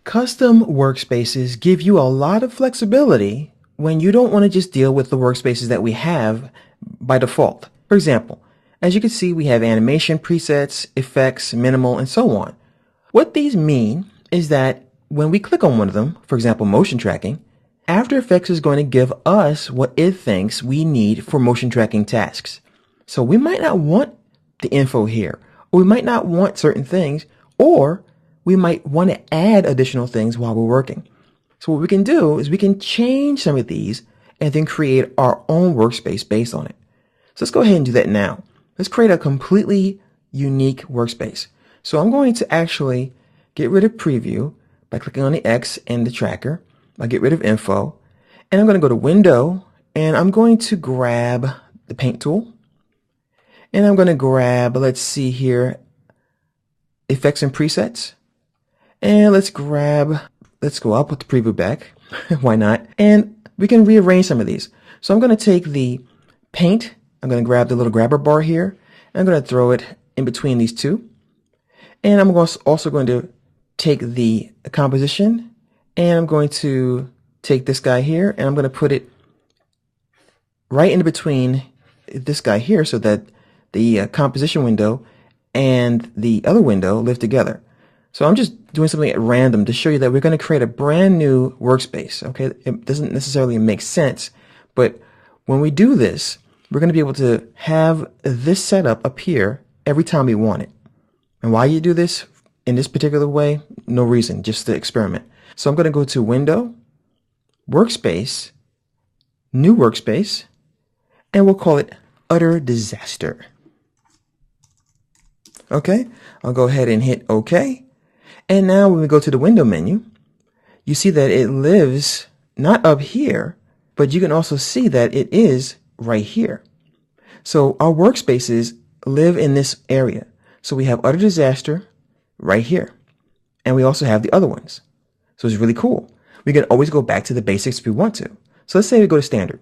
Custom workspaces give you a lot of flexibility when you don't want to just deal with the workspaces that we have by default. For example, as you can see, we have animation presets, effects, minimal, and so on. What these mean is that when we click on one of them, for example, motion tracking, After Effects is going to give us what it thinks we need for motion tracking tasks. So we might not want the info here, or we might not want certain things, or we might want to add additional things while we're working. So what we can do is we can change some of these and then create our own workspace based on it. So let's go ahead and do that now. Let's create a completely unique workspace. So I'm going to actually get rid of preview by clicking on the X and the tracker. I'll get rid of info, and I'm going to go to window, and I'm going to grab the paint tool, and I'm going to grab, let's see here, effects and presets, and let's go, I'll put the preview back, why not, and we can rearrange some of these. So I'm going to take the paint, I'm going to grab the little grabber bar here, and I'm going to throw it in between these two, and I'm also going to take the composition, and I'm going to take this guy here, and I'm going to put it right in between this guy here so that the composition window and the other window live together. So I'm just doing something at random to show you that we're going to create a brand new workspace. Okay, it doesn't necessarily make sense, but when we do this, we're going to be able to have this setup appear every time we want it. And why you do this in this particular way, no reason, just to experiment. So I'm going to go to Window, Workspace, New Workspace, and we'll call it Utter Disaster. Okay, I'll go ahead and hit OK. And now when we go to the Window menu, you see that it lives not up here, but you can also see that it is right here. So our workspaces live in this area. So we have Utter Disaster right here. And we also have the other ones. So it's really cool. We can always go back to the basics if we want to. So let's say we go to standard.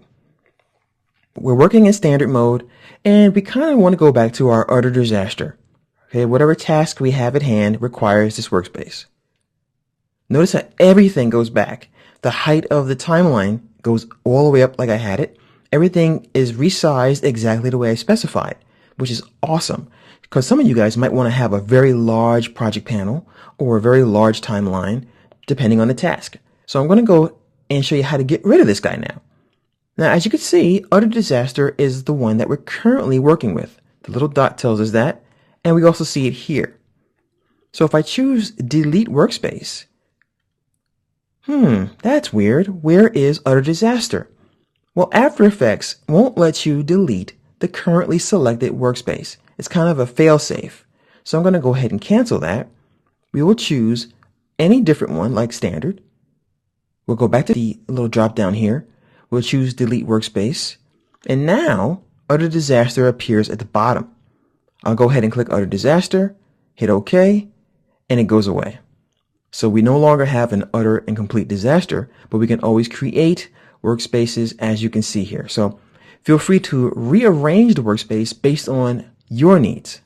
We're working in standard mode, and we kind of want to go back to our utter disaster. Okay, whatever task we have at hand requires this workspace. Notice that everything goes back. The height of the timeline goes all the way up like I had it. Everything is resized exactly the way I specified, which is awesome. Because some of you guys might want to have a very large project panel or a very large timeline, depending on the task. So I'm going to go and show you how to get rid of this guy now. Now, as you can see, Utter Disaster is the one that we're currently working with. The little dot tells us that, and we also see it here. So if I choose Delete Workspace, that's weird. Where is Utter Disaster? Well, After Effects won't let you delete the currently selected workspace. It's kind of a fail-safe. So I'm going to go ahead and cancel that. We will choose any different one like standard. We'll go back to the little drop down here. We'll choose Delete Workspace. And now Utter Disaster appears at the bottom. I'll go ahead and click Utter Disaster, hit OK, and it goes away. So we no longer have an utter and complete disaster, but we can always create workspaces as you can see here. So feel free to rearrange the workspace based on your needs.